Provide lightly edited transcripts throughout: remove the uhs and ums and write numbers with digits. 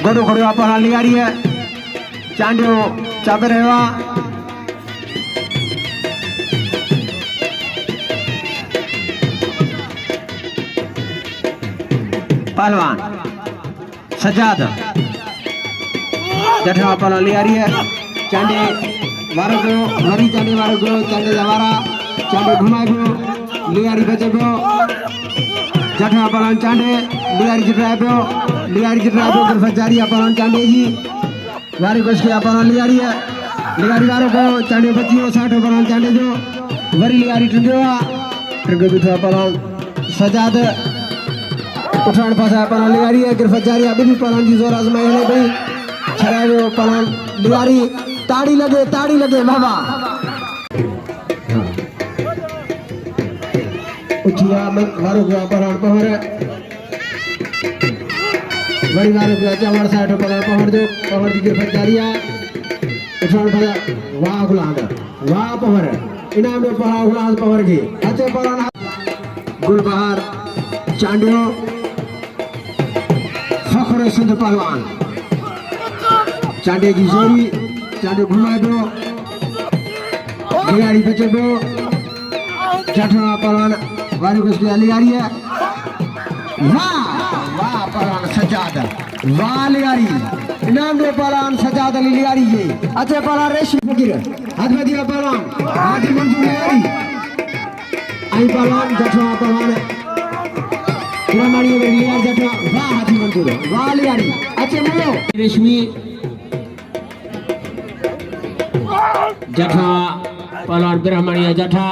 गोडो खड़ो पहलवान लिगारी है चांडियो चादर है पहलवान सजाद जठा पहलवान लिगारी है चांडे वारो गयो वरी चांडे वारो गयो चांडे जवारा चांडे घुमा गयो लिगारी बचे गयो जठा पहलवान चांडे लिगारी जितराए गयो गिरफ्त जारी है पहलवान चांडे जी वारी कुछ किया पहलवान लिगारी है लिगारी वारो गयो चांडे बचियो 60 पहलवान चांडे जो वरी लिगारी टंगियो बीठो पहलवान सजाद उठाण पासा पहलवान लिगारी है गिरफ्त जारी है भी पहलवान जी जोर आजमाई है भाई छड़ायो पहलवान लिगारी ताड़ी लगे बाबा उठिया वारो गया पहलवान पहर बड़ी वारो गया चावड़ 60 पहलवान पहर की गिरफ्त जारी है उठाण पासा वाह गुलाम वाह पहर इनाम में गुलाम पहर की अच्छे पहलवान गुलबहार चांडियो फखर सिंध पहलवान चांडे की जोरी चांडे घुमा दो लिगारी बचे दो जठा पहलवान वारी कुछ लिगारी है वाह पहलवान सजाद वाह लिगारी इनाम दो पहलवान सजाद अली लिगारी ये अच्छे पहलवान रेशमी फकीर हाथ में दिया पहलवान हाजी मंजूर लिगारी आई पहलवान जठा पहलवान लिगारी जठा वाह हाजी मंजूर वाह लिगारी अच्छे मिलो रेशमी जठा पहलवान ब्राह्मणिया जठा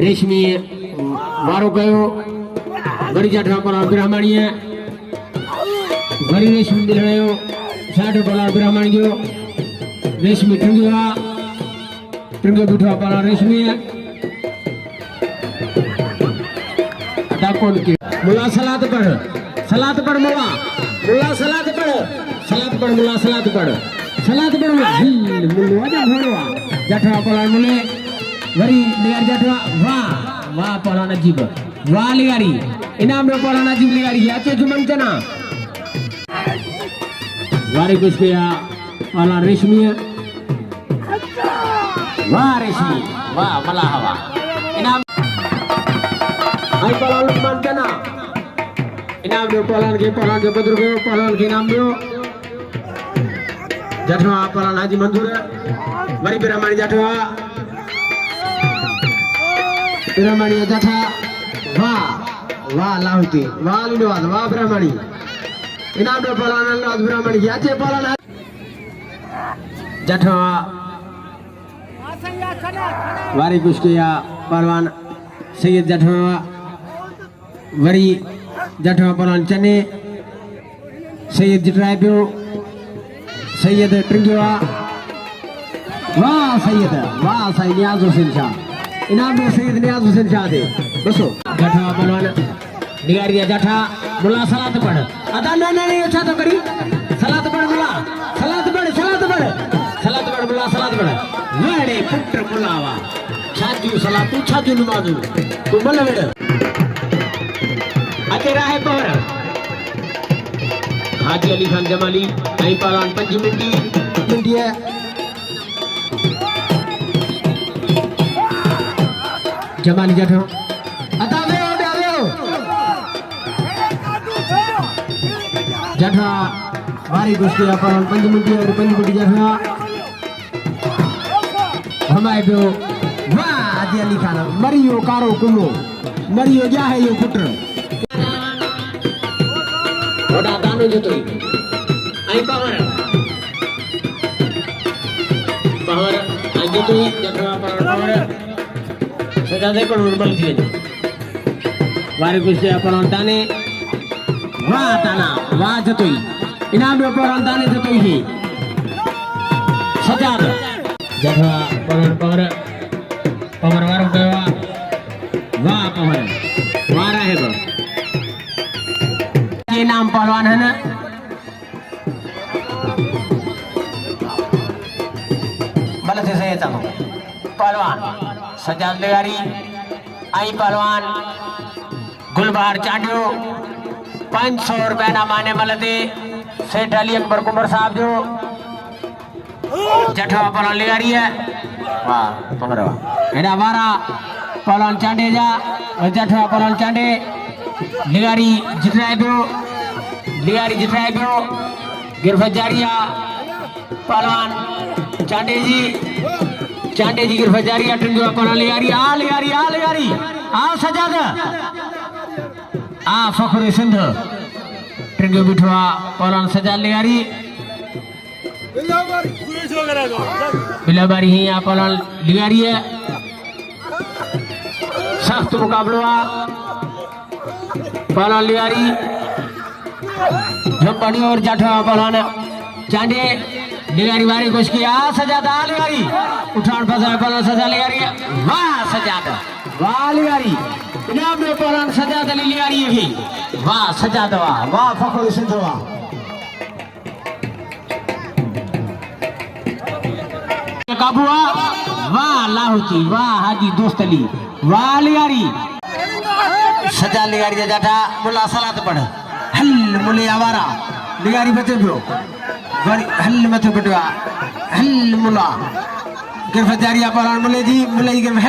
रेशमी वारो गयो वरी जठा पहलवान ब्राह्मणिया वरी रेशमी दिलयो 60 पहलवान ब्राह्मण जो रेशमी टंगियो बीठो पहलवान रेशमी अदा कौन की मुला सलात पढ़ मुला सलात पढ़ मुला सलात पढ़ मुल्ला घोड़वा जठा पहलवान मुले वरी लिगारी जठा वाह पहलवान अजीब वाह लिगारी इनाम में पहलवान अजीब लिगारी अच्छे जुमन जना वारी कुछ किया पहलवान रेशमी वाह रेशमी वाह मला हवा इनाम आई पहलवान लुकमान जना इनाम में पहलवान के बदर गयो पहलवान के इनाम दो जठवा पहलवान हाजी मंजूर वरी ब्राह्मणी जठवा ब्राह्मणी जठा वाह लाहुती वाह लिनवाद वाह ब्राह्मणी इनाम दो पहलवान लाहुत ब्राह्मणी अच्छे पहलवान जठवा वारी कुछ किया पहलवान सैयद जठवा वरी जठवा पहलवान चने सैयद जितराए पियो सैयद ट्रिंगिवा वाह सैयद नियाज हुसैन शाह इनाम में सैयद नियाज हुसैन शाह दे बसो जठा पहलवान निगारी जठा मुला सलात पढ़ अदा नहीं अच्छा तो करी सलात पढ़ मुला सलात पढ़ मुला सलात पढ़ वेड़े पुत्र मुलावा छाजू सलातू छाजू नमाजू तू मल वेड़ अते राहे पहर हाजी अली खान जमाली आई पहलवान 5 मिनट है जमाली जठो अता जठा वारी कुश्ती पहलवान 5 मिनट और 5 मिनट जठा हमारे पे वाह हाजी अली खान मरियो कारो कुलो मरियो क्या है ये पुत्र ओडा दानो जतोई आई पहर आई जतोई जठवा पहर सजा दे कोन बल दिए वारी कुछ पहलवान ताने वाह जतोई इनाम में पहलवान ताने जतोई ही सजा जठवा पहर वारो गवा वाह पहर वारा है बो ये नाम पहलवान है ना बलते से चलो पहलवान सजाद लिगारी आई पहलवान गुलबहार चांडियो 500 रुपया ना माने मलते सेठ अली अकबर कुंवर साहब जो जठवा पहलवान लिगारी है वाह पकड़ो एडा वारा पहलवान चांडेजा और जठवा पहलवान चांडे लिगारी जितराए पियो गिरफ्त जारिया पहलवान चांडे जी गिरफ्त जारिया टिंडवा पहलवान लिगारी आ सजाद आ फखर सिंध टिंडो बिठवा पहलवान सजाद लिगारी बिलाबारी ही यहाँ पहलवान लिगारी है सख्त मुकाबला पहलवान लिगारी झुंपड़ी और जाठवा पहलवान चांडे लिगारी वारी कुछ किया सजादा लिगारी उठान फंसा पहलवान सजा लिगारी वाह सजादा वाह लिगारी इनाम में पहलवान सजादा लिगारी है वाह सजादा वाह फखर सिंध काबुआ वाह लाहौती वाह हाजी दोस्त अली वाह लिगारी सजा लिगारी जाटा मुला सलात पढ़ हल मुले आवारा लिगारी बचे पियो हल मथे पटवा हल मुला गिरफ्त जारिया पहलवान मुले जी गिरफ्त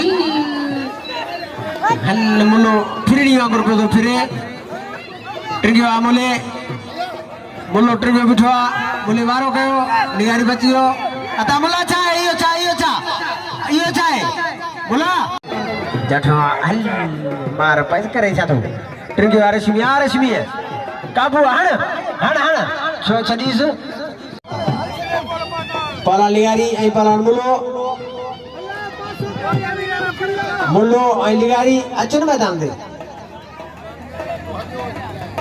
हल मुलो फिरनी वांगुर पे तो फिरे ट्रिंगियो मुलो ट्रिंगियो बिठवा मुले वारो कयो लिगारी बचियो अता मुला चाहे यो चाहे मुला जठवा हल मार पैस करे छा तो ट्रिंगियो रश्मि है काबू हण छो छदीस पहलवान लिगारी ऐ पहलवान मुलो ऐ लिगारी अचो न मैदान दे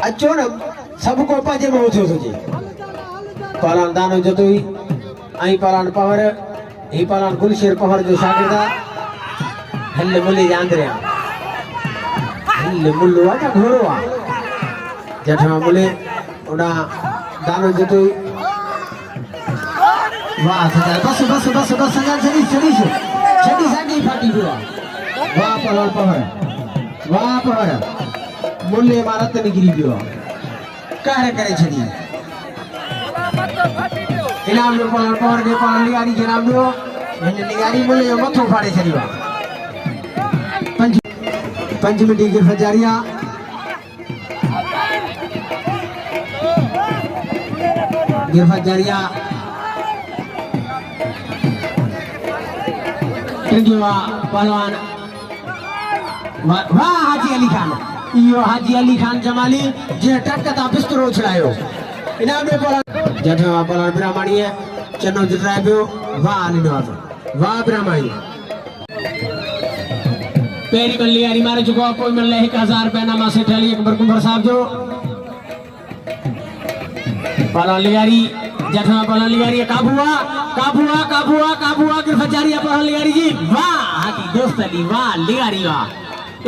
अचो न सब को पाजे में थियो सोचे पहलवान दानो जतोई आई पहलवान पवर ही पहलवान गुलशेर पवर जो शागिर्दा हल मुले जानदरे हल मुल्लो आजा घोड़ो आ जठवा मुले उड़ा दानो जतोई वाह सजा बस सजा छड़ी साडी फाटी हुआ वाह पहलवान पवर मुले मारत निगिरी पियो कहरे करे छड़ी इनाम में पहलवान पवर के पहलवान लिगारी के नाम दो लिगारी मुले मथो फाड़े छड़ीवा पंच मिनट गिरफ्त जारिया पहलवान वाह हाजी अली खान जमाली जे टटकता बिस्तरो छड़ायो इनाम में पहलवान जठवा पहलवान ब्राह्मणी है चनो जितराए पियो वाह निवास वाह ब्राह्मणी पेरी मन लिगारी मारे चुको कोई मन ले 1000 रुपया नामा सेठ अली अकबर कुंवर साहब जो पहलवान लिगारी जठवा पहलवान लिगारी काबुआ गिरफ्त जारिया पहलवान लिगारी जी वाह हाजी दोस्त अली वाह लिगारी वाह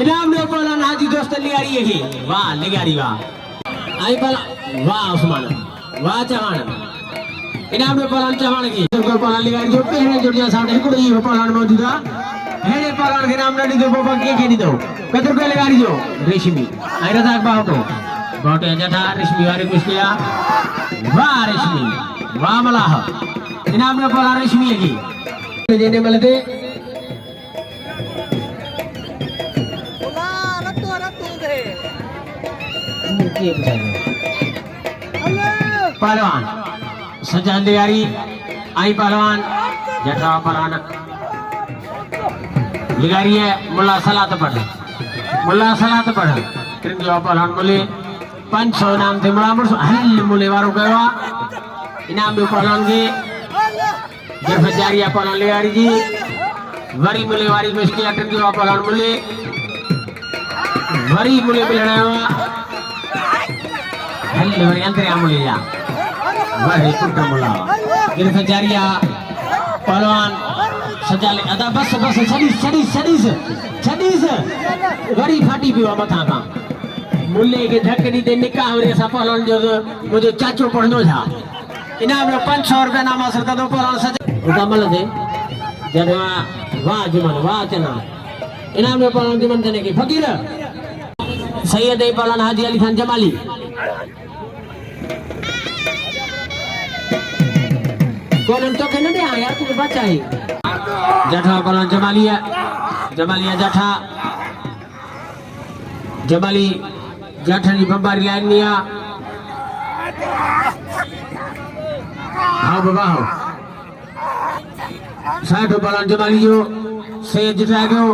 इनाम में पहलवान हाजी दोस्त लिगारी है वाह लिगारी वाह आई पहलवान वाह उस्मान वाह चौहान इनाम में पहलवान चौहान की पहलवान लिगारी जो पहले जुड़िया सामने हिकड़ो ही पहलवान मौजूदा हेने पहलवान के नाम नडी दो बाबा के नी दो कत रुपया लिगारी जो रेशमी आई रजाक बावटो जठा रेशमी वारी कुछ किया वाह रेशमी वाह मलाह इनाम में पहलवान रेशमी की देने मिलते पहलवान सजाद लिगारी आई पहलवान जठवा पहलवान लिगारी है मुल्ला सलात पढ़ ट्रिंगियो पहलवान मुले 500 इनाम थे मुला हल मुले वारो गवा इनाम में पहलवान के गिरफ्त जारिया पहलवान लिगारी जी वरी मुले वारी पेश किया ट्रिंगियो पहलवान मुले वरी मुले बिलड़ावा हल वरी अंतरिया मुले जा वही पुट्टा मुला गिरफ्त जारिया पहलवान सजाले अदा बस छड़ीस वरी फाटी पियो मथा का मुल्ले के धकनी दे निकाह रे सा पहलवान जो मुझे चाचो पढ़नो था इनाम में 500 रुपया नाम हासिल कर दो पहलवान सजा मुकम्मल दे जड़वा वाह जुमन वाह चना इनाम में पहलवान जुमन चने की फकीर सैयद पहलवान हाजी अली खान जमाली कौन तो कहने दे यार तू बच्चा है जठा पहलवान जमालिया जमालिया जठा जमाली जठा की बम्बारी लाइन निया हाँ बाबा हो साठ पहलवान जमाली जो सैयद जठा गयो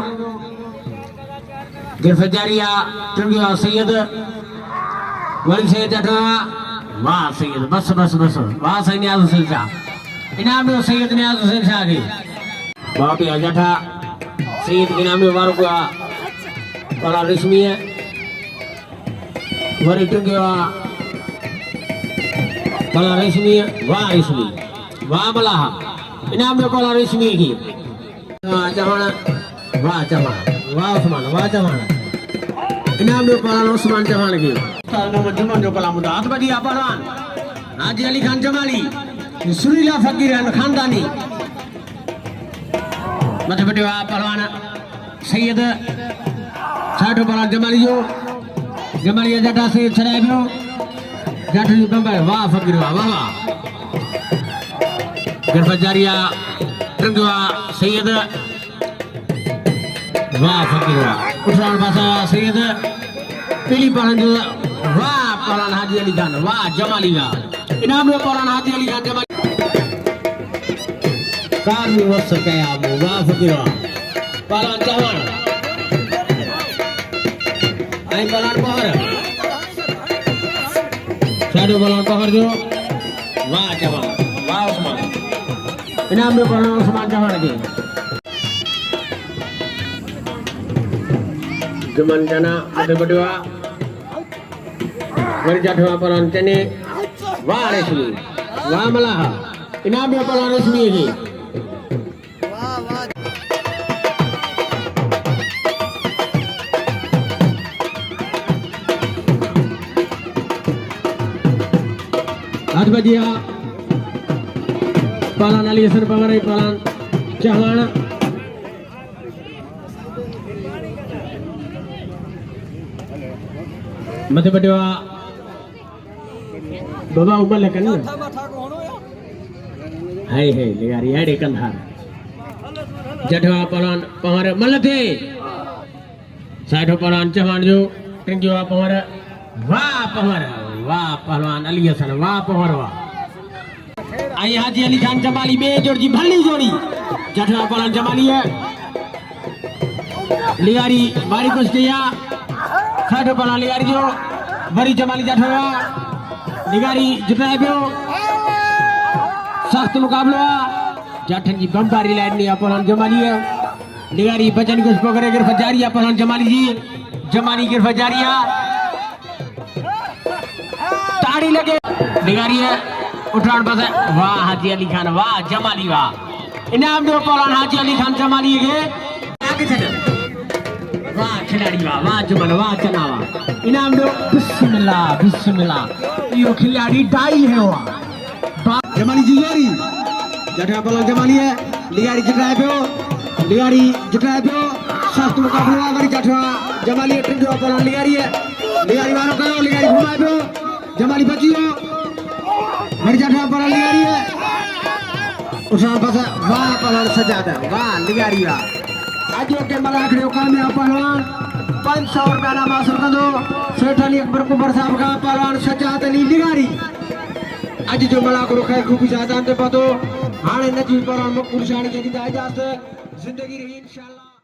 गिरफ्तारिया टंगिया सैयद वली सैयद जठा वाह सैयद बस बस बस वाह सैयद न्याज हुसैन शाह इनाम में सैयद न्याज हुसैन शाह के बाप या जठा सैयद इनाम में वारों का बड़ा रस्मी है वरी टंगिया बड़ा रस्मी है वाह रस्मी वाह मलाह इनाम में बड़ा रस्मी की जमाना वाह जमाना वाह उस्मान वाह जमाना इनाम में बड़ा उस्मान जमाना की जमान जो कलाम हाथ बढ़िया पहलवान हाजी अली खान जमाली सुरीला फकीर खानदानी मत बढ़िया पहलवान सैयद साठो पहलवान जमाली जो जमालिया जटा सैयद छराबियो जटा बम्बई वाह फकीर वाह वाह गिरफ्तारिया टंगवा सैयद वाह फकीर वाह उठरान भाषा सैयद पहली पहलवान जो वाह पहलवान हाजी अली खान वाह जमाली वाह इनाम में पहलवान हाजी अली खान जमाली कार में वस्त कया वाह फकीर वाह पहलवान जवान आई पहलवान पहर साडो पहलवान पहर जो वाह जवान वाह उस्मान इनाम में पहलवान उस्मान जवान के जमान जना मध्य बटवा वरजाठवा पहलवान चने वाह रेशमी वाह मलाह इनाम में पहलवान रेशमी की हाथ बजिया पहलवान अली हसन पवार पहलवान चौहान मध्य बटवा बाबा उमर लेकन हाय है लेगारी है कंधार जठवा पहलवान पवार मलथे साठो पहलवान चौहान जो टिंगिवा पवार वाह पहलवान अली हसन वाह पवार वाह आई हाजी अली खान जमाली बे जोड़ी भली जोड़ी जठवा पहलवान जमाली है लिगारी बारी कुछ किया साठो पहलवान लिगारी जो बड़ी जमाली जठवा लिगारी जिताबियो सख्त मुकाबला जठन की बम्बारी लाइन नहीं पहलवान जमाली है लिगारी बचन कुछ पकड़े गिरफ्तारिया पहलवान जमाली जी जमाली गिरफ्तारिया ताड़ी लगे लिगारी है उठान बस वाह हाजी अली खान वाह जमाली वाह इनाम दो पहलवान हाजी अली खान जमाली के आगे चले वाह खिलाड़ी वाह जुमन वाह चनावा इनाम दो बिस्मिल्लाह बिस्मिल्लाह यो खिलाड़ी डाई है वाह जमाली जी यारी जठा पहलवान जमाली है लिगारी जिताए पे सख्त मुकाबला वाली जठा जमाली टिंगो पहलवान लिगारी है लिगारी वालों करो लिगारी घुमाए पे जमाली बचियो मेरी जठा पहलवान लिगारी है उठान पास वाह पहलवान सजादा वाह लिगारी वाह आज के मलाखड़ियों का में पहलवान 500 रुपया नाम हासिल कर दो सेठ अली अकबर कुबर साहब का पहलवान सजाद अली लिगारी आज जो मलाखड़ों खैर खूबी साजान दे पातो हाने नजीब पहलवान मुकुल शानी के जिंदा इजाजत जिंदगी रही इंशाल्लाह।